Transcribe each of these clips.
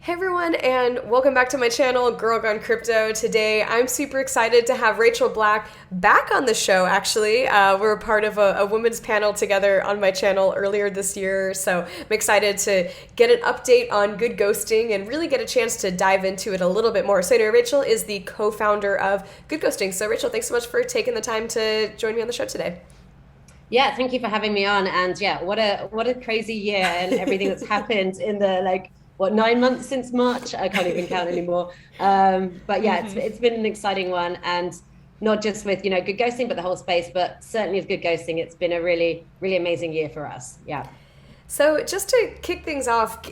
Hey everyone, and welcome back to my channel, Girl Gone Crypto. Today, I'm super excited to have Rachel Black back on the show, actually. We're a part of a women's panel together on my channel earlier this year, so I'm excited to get an update on good ghosting and really get a chance to dive into it a little bit more. So anyway, Rachel is the co-founder of Good Ghosting. So Rachel, thanks so much for taking the time to join me on the show today. Yeah, thank you for having me on. And yeah, what a crazy year and everything that's happened in the 9 months since March. I can't even count anymore. But yeah, it's been an exciting one, and not just with good ghosting, but the whole space. But certainly with good ghosting, it's been a really really amazing year for us. Yeah. So just to kick things off,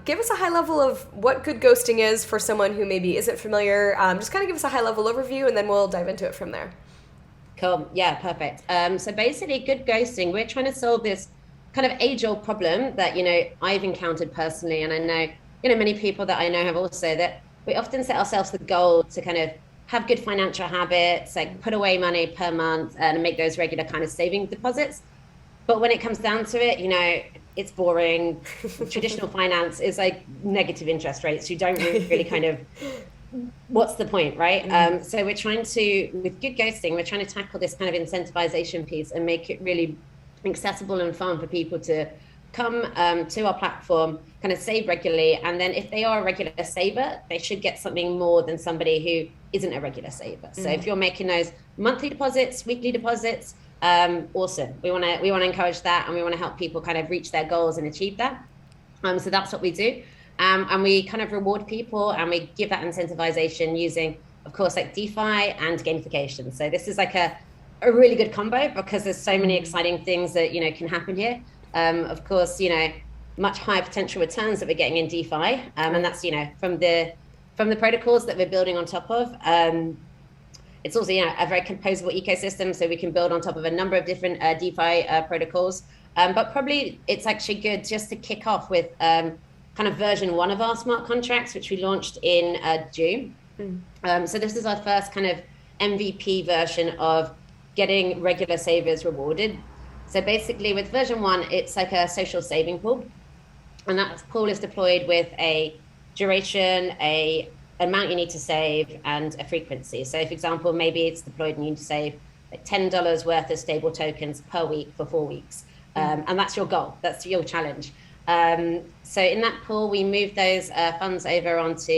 give us a high level of what good ghosting is for someone who maybe isn't familiar. Just kind of give us a high level overview, and then we'll dive into it from there. Cool. Yeah, perfect. So basically, good ghosting, we're trying to solve this kind of age-old problem that, I've encountered personally. And I know, many people that I know have also, that we often set ourselves the goal to kind of have good financial habits, like put away money per month and make those regular kind of saving deposits. But when it comes down to it, it's boring. Traditional finance is like negative interest rates. You don't really kind of, what's the point, right? So we're trying to, with good ghosting, we're trying to tackle this kind of incentivization piece and make it really accessible and fun for people to come to our platform, kind of save regularly. And then if they are a regular saver, they should get something more than somebody who isn't a regular saver. So if you're making those monthly deposits, weekly deposits, awesome. We want to encourage that, and we want to help people kind of reach their goals and achieve that. So that's what we do. And we kind of reward people, and we give that incentivization using, of course, like DeFi and gamification. So this is like a really good combo, because there's so many exciting things that, can happen here. Of course, much higher potential returns that we're getting in DeFi. And that's, from the protocols that we're building on top of. It's also, a very composable ecosystem, so we can build on top of a number of different DeFi protocols. But probably it's actually good just to kick off with kind of version 1 of our smart contracts, which we launched in June. So this is our first kind of MVP version of getting regular savers rewarded. So basically with version 1, it's like a social saving pool. And that pool is deployed with a duration, a amount you need to save, and a frequency. So for example, maybe it's deployed and you need to save like $10 worth of stable tokens per week for 4 weeks. And that's your goal, that's your challenge. So in that pool, we move those funds over onto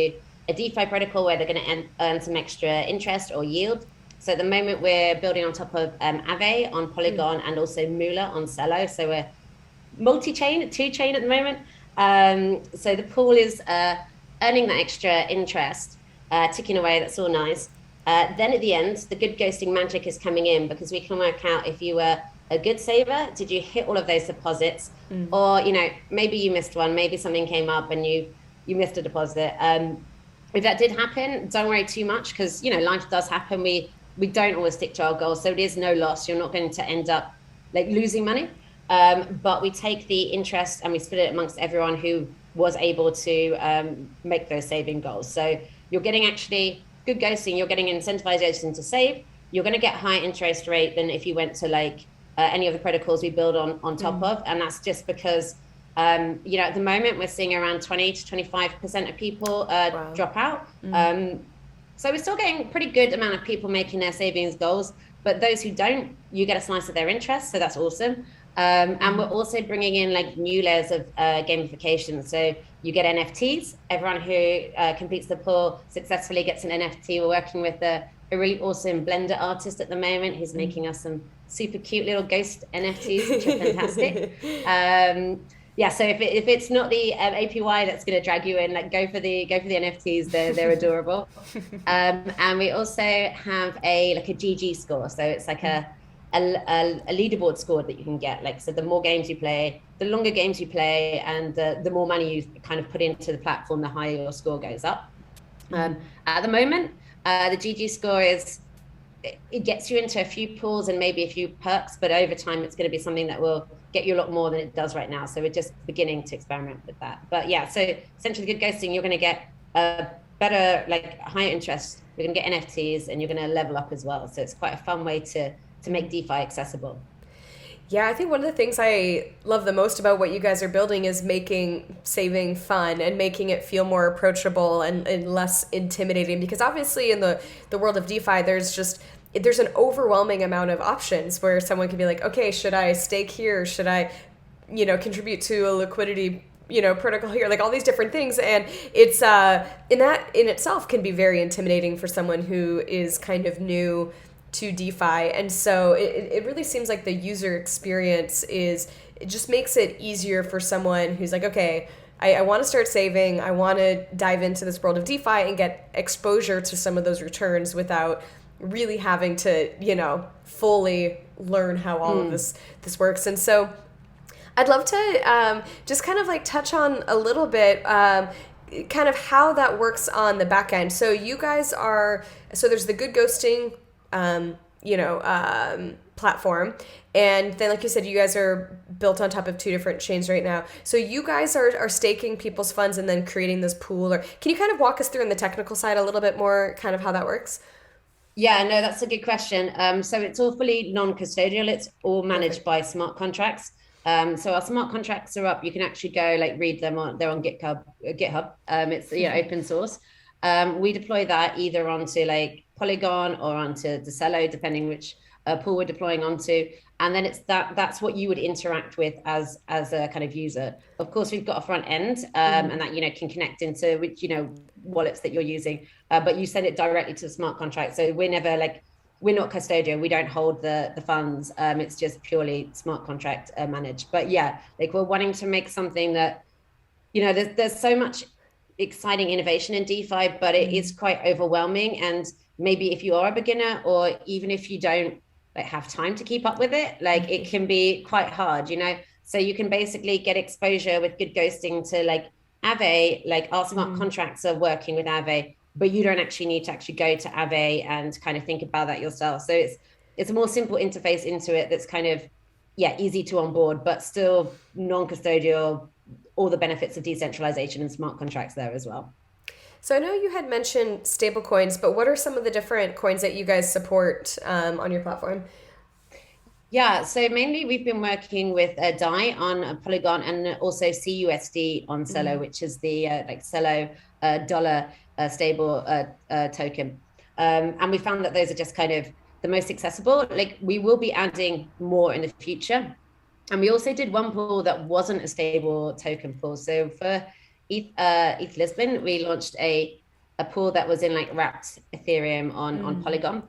a DeFi protocol where they're going to earn some extra interest or yield. So at the moment, we're building on top of Aave on Polygon and also Moola on Celo. So we're multi-chain, 2-chain at the moment. So the pool is earning that extra interest, ticking away. That's all nice. Then at the end, the good ghosting magic is coming in, because we can work out if you were a good saver, did you hit all of those deposits? Or, maybe you missed one, maybe something came up and you missed a deposit. If that did happen, don't worry too much, because, life does happen. We don't always stick to our goals. So it is no loss. You're not going to end up like losing money. But we take the interest and we split it amongst everyone who was able to make those saving goals. So you're getting actually good ghosting, you're getting incentivization to save. You're going to get higher interest rate than if you went to any of the protocols we build on top of. And that's just because, at the moment we're seeing around 20 to 25% of people drop out. So we're still getting pretty good amount of people making their savings goals, but those who don't, you get a slice of their interest. So that's awesome. And we're also bringing in new layers of gamification. So you get NFTs. Everyone who completes the pool successfully gets an NFT. We're working with a really awesome Blender artist at the moment. He's making us some super cute little ghost NFTs, which are fantastic. So if it's not the APY that's going to drag you in, go for the NFTs. They're adorable. And we also have a GG score. So it's like a leaderboard score that you can get. So the more games you play, the longer games you play, and the more money you kind of put into the platform, the higher your score goes up. At the moment, the GG score it gets you into a few pools and maybe a few perks, but over time it's going to be something that will get you a lot more than it does right now. So we're just beginning to experiment with that. But yeah, so essentially good ghosting, you're going to get a better, higher interest. You're going to get NFTs and you're going to level up as well. So it's quite a fun way to make DeFi accessible. Yeah, I think one of the things I love the most about what you guys are building is making saving fun and making it feel more approachable and less intimidating. Because obviously, in the world of DeFi, there's an overwhelming amount of options where someone can be like, okay, should I stake here? Should I, contribute to a liquidity, protocol here? Like all these different things, and it's in that in itself can be very intimidating for someone who is kind of new to DeFi. And so it really seems like the user experience it just makes it easier for someone who's like, okay, I want to start saving. I want to dive into this world of DeFi and get exposure to some of those returns without really having to, fully learn how all of this works. And so I'd love to just kind of like touch on a little bit kind of how that works on the back end. So you guys there's the Good Ghosting platform. And then, like you said, you guys are built on top of two different chains right now. So you guys are staking people's funds and then creating this pool. Or can you kind of walk us through on the technical side a little bit more, kind of how that works? Yeah, no, that's a good question. So it's all fully non-custodial. It's all managed by smart contracts. So our smart contracts are up. You can actually go read them they're on GitHub. It's open source. We deploy that either onto Polygon or onto Decello, depending which pool we're deploying onto. And then that's what you would interact with as a kind of user. Of course, we've got a front end, and that can connect into which wallets that you're using. But you send it directly to the smart contract. So we're not custodial. We don't hold the funds. It's just purely smart contract managed. But yeah, we're wanting to make something that there's so much exciting innovation in DeFi, but it is quite overwhelming. And maybe if you are a beginner, or even if you don't have time to keep up with it, it can be quite hard, So you can basically get exposure with Good Ghosting to Aave, our smart contracts are working with Aave, but you don't actually need to actually go to Aave and kind of think about that yourself. So it's a more simple interface into it that's kind of, easy to onboard, but still non-custodial, all the benefits of decentralization and smart contracts there as well. So I know you had mentioned stablecoins, but what are some of the different coins that you guys support on your platform? Yeah, so mainly we've been working with DAI on Polygon and also CUSD on Celo, which is the Celo dollar stable token. And we found that those are just kind of the most accessible. We will be adding more in the future. And we also did one pool that wasn't a stable token pool. So for ETH Lisbon, we launched a pool that was in wrapped Ethereum on Polygon.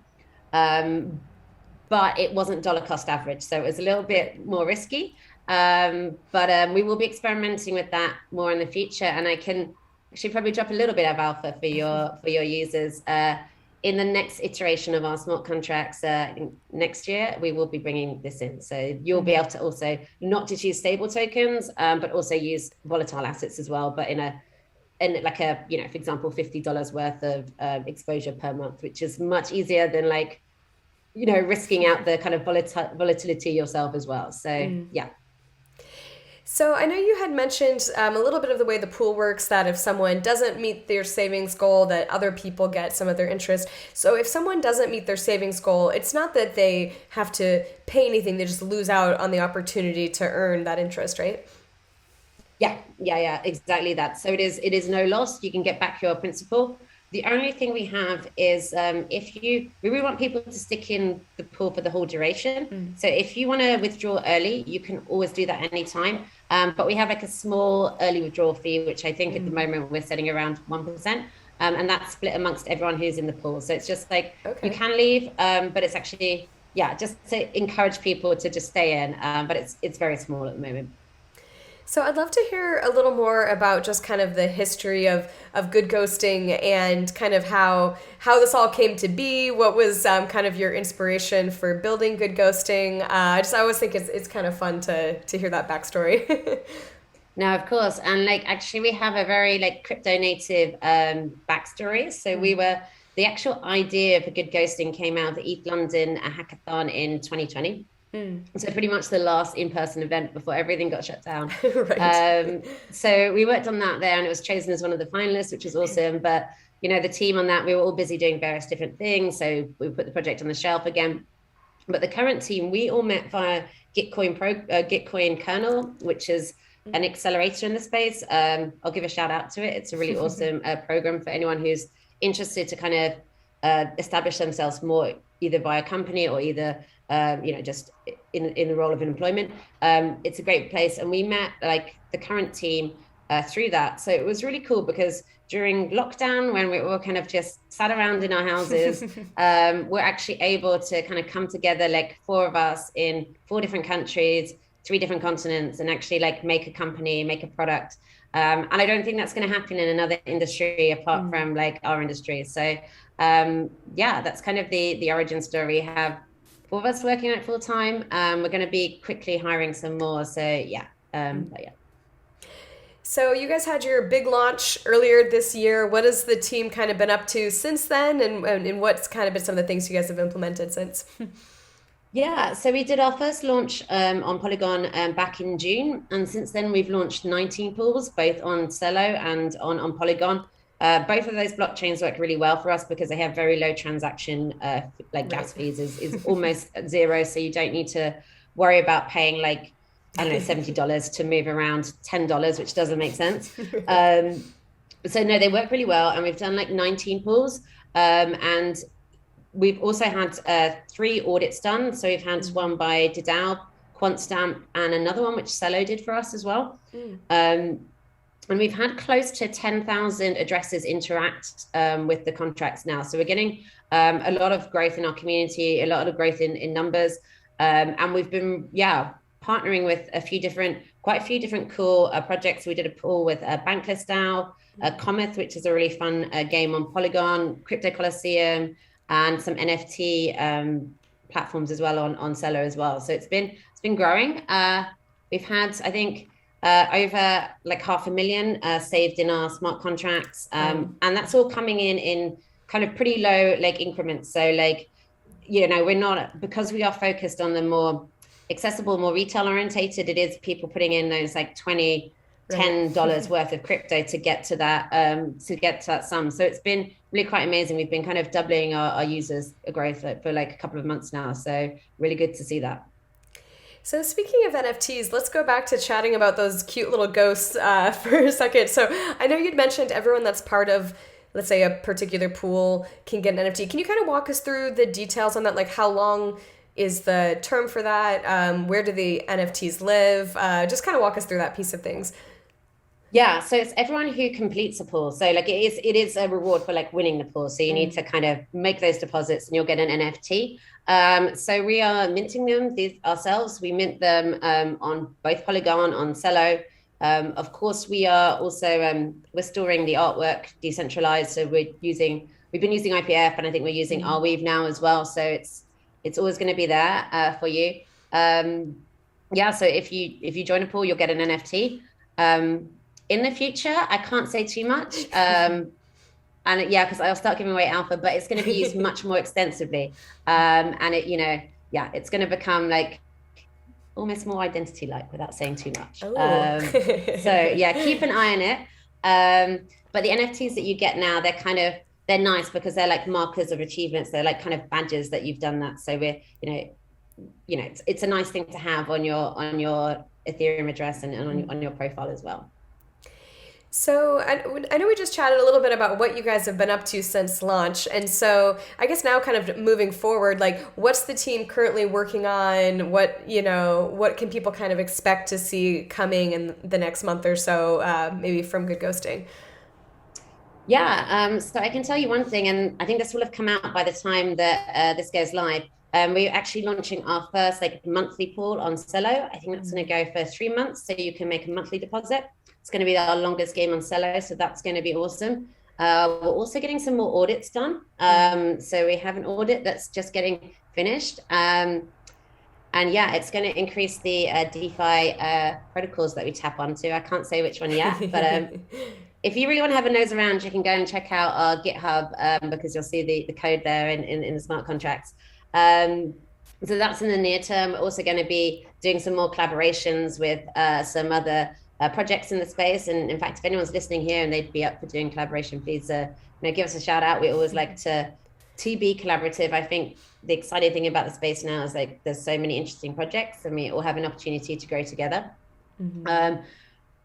But it wasn't dollar cost average. So it was a little bit more risky. But we will be experimenting with that more in the future. And I can actually probably drop a little bit of alpha for your users. In the next iteration of our smart contracts next year, we will be bringing this in. So you'll be able to also not just use stable tokens, but also use volatile assets as well. But in for example, $50 worth of exposure per month, which is much easier than risking out the kind of volatility yourself as well. So yeah. So I know you had mentioned a little bit of the way the pool works, that if someone doesn't meet their savings goal, that other people get some of their interest. So if someone doesn't meet their savings goal, it's not that they have to pay anything, they just lose out on the opportunity to earn that interest, right? Yeah, exactly that. So it is no loss. You can get back your principal. The only thing we have is we really want people to stick in the pool for the whole duration. So if you want to withdraw early, you can always do that anytime. But we have a small early withdrawal fee, which I think at the moment we're setting around 1%. And that's split amongst everyone who's in the pool. So it's just you can leave, but it's actually, just to encourage people to just stay in. But it's very small at the moment. So I'd love to hear a little more about just kind of the history of Good Ghosting and kind of how this all came to be. What was kind of your inspiration for building Good Ghosting? I always think it's kind of fun to hear that backstory. No, of course. And actually we have a very crypto native backstory. So the actual idea for Good Ghosting came out of the ETH London hackathon in 2020. So pretty much the last in-person event before everything got shut down. Right. So we worked on that there, and it was chosen as one of the finalists, which was awesome. But the team on that, we were all busy doing various different things. So we put the project on the shelf again. But the current team, we all met via Gitcoin kernel, which is an accelerator in the space. I'll give a shout out to it. It's a really awesome program for anyone who's interested to kind of establish themselves more, either by a company or either just in the role of employment. It's a great place, and we met like the current team through that. So it was really cool because during lockdown, when we were kind of just sat around in our houses, we're actually able to kind of come together, like 4 of us in 4 different countries, 3 different continents, and actually like make a company, make a product. And I don't think that's going to happen in another industry apart from like our industry. So that's kind of the origin story. We have 4 of us working on it full time. We're going to be quickly hiring some more. So yeah. So you guys had your big launch earlier this year. What has the team kind of been up to since then? And what's kind of been some of the things you guys have implemented since? Yeah, so we did our first launch on Polygon back in June. And since then, we've launched 19 pools, both on Celo and on Polygon. Both of those blockchains work really well for us because they have very low transaction, gas fees is almost 0. So you don't need to worry about paying like, I don't know, $70 to move around $10, which doesn't make sense. So no, they work really well. And we've done like 19 pools. And we've also had 3 audits done. So we've had one by DDAO, QuantStamp, and another one which Celo did for us as well. And we've had close to 10,000 addresses interact with the contracts now. So we're getting a lot of growth in our community, a lot of growth in numbers. And we've been, partnering with quite a few different cool projects. We did a pool with Bankless DAO, Cometh, which is a really fun game on Polygon, Crypto Colosseum, and some NFT platforms as well on Celo as well. So it's been growing. We've had, I think, over like 500,000 saved in our smart contracts, and that's all coming in kind of pretty low like increments. So like, we're not, because we are focused on the more accessible, more retail orientated, it is people putting in those like $10 worth of crypto to get to that sum. So it's been really quite amazing. We've been kind of doubling our users growth for like a couple of months now. So really good to see that. So speaking of NFTs, let's go back to chatting about those cute little ghosts for a second. So I know you'd mentioned everyone that's part of, let's say, a particular pool can get an NFT. Can you kind of walk us through the details on that? Like how long is the term for that? Where do the NFTs live? Just kind of walk us through that piece of things. Yeah, so it's everyone who completes a pool. So like it is a reward for like winning the pool. So you need to kind of make those deposits and you'll get an NFT. So we are minting them ourselves. We mint them on both Polygon, on Celo. Of course, we are also we're storing the artwork decentralized. So we've been using IPF, and I think we're using Arweave now as well. So it's always going to be there for you. So if you join a pool, you'll get an NFT. In the future, I can't say too much. Because I'll start giving away alpha, but it's going to be used much more extensively. And it's going to become like almost more identity-like without saying too much. Keep an eye on it. But the NFTs that you get now, they're nice because they're like markers of achievements. They're like kind of badges that you've done that. So it's a nice thing to have on your Ethereum address and on your profile as well. So I know we just chatted a little bit about what you guys have been up to since launch. And so I guess now kind of moving forward, like what's the team currently working on? What can people kind of expect to see coming in the next month or so, maybe from Good Ghosting? Yeah, so I can tell you one thing, and I think this will have come out by the time that this goes live. We're actually launching our first like monthly pool on Celo. I think that's going to go for 3 months, so you can make a monthly deposit. It's going to be our longest game on Celo, so that's going to be awesome. We're also getting some more audits done. So we have an audit that's just getting finished. It's going to increase the DeFi protocols that we tap onto. I can't say which one yet, but if you really want to have a nose around, you can go and check out our GitHub because you'll see the code there in the smart contracts. So that's in the near term. We're also going to be doing some more collaborations with some other projects in the space. And in fact, if anyone's listening here and they'd be up for doing collaboration, please give us a shout out. We always like to to be collaborative. I think the exciting thing about the space now is like there's so many interesting projects and we all have an opportunity to grow together.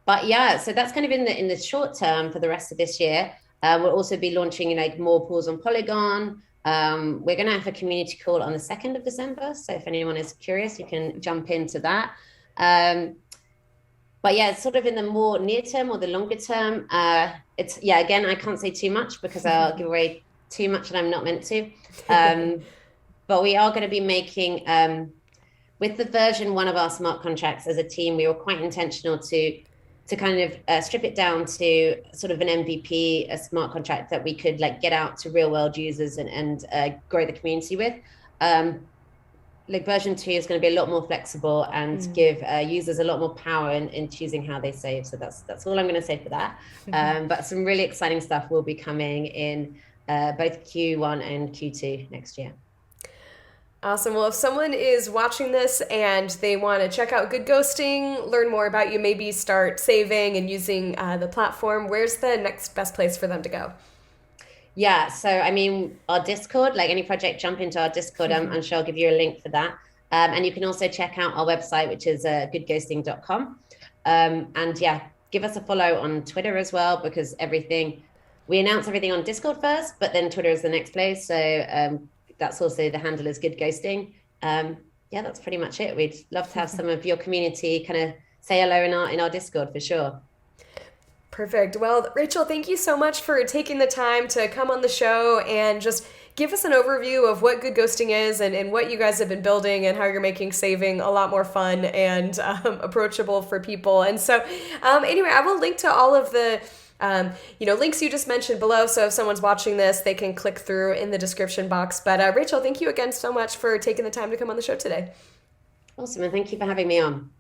But yeah, so that's kind of in the short term for the rest of this year. We'll also be launching like more pools on Polygon. We're going to have a community call on the 2nd of December. So if anyone is curious, you can jump into that. But yeah, it's sort of in the more near term or the longer term. It's, yeah, again, I can't say too much because I'll give away too much and I'm not meant to. But we are going to be making, with the version 1 of our smart contracts as a team, we were quite intentional to kind of strip it down to sort of an MVP, a smart contract that we could like get out to real world users and grow the community with. Like version 2 is going to be a lot more flexible and give users a lot more power in choosing how they save. So that's all I'm going to say for that. But some really exciting stuff will be coming in both Q1 and Q2 next year. Awesome. Well, if someone is watching this and they want to check out Good Ghosting, learn more about you, maybe start saving and using the platform, where's the next best place for them to go? Yeah, so I mean, our Discord, like any project, jump into our Discord. I'm sure I'll give you a link for that. And you can also check out our website, which is goodghosting.com. And yeah, give us a follow on Twitter as well, because we announce everything on Discord first, but then Twitter is the next place. So that's also the handle is Good Ghosting. Yeah, that's pretty much it. We'd love to have some of your community kind of say hello in our Discord for sure. Perfect. Well, Rachel, thank you so much for taking the time to come on the show and just give us an overview of what Good Ghosting is and what you guys have been building and how you're making saving a lot more fun and approachable for people. And so anyway, I will link to all of the links you just mentioned below. So if someone's watching this, they can click through in the description box. But Rachel, thank you again so much for taking the time to come on the show today. Awesome. And thank you for having me on.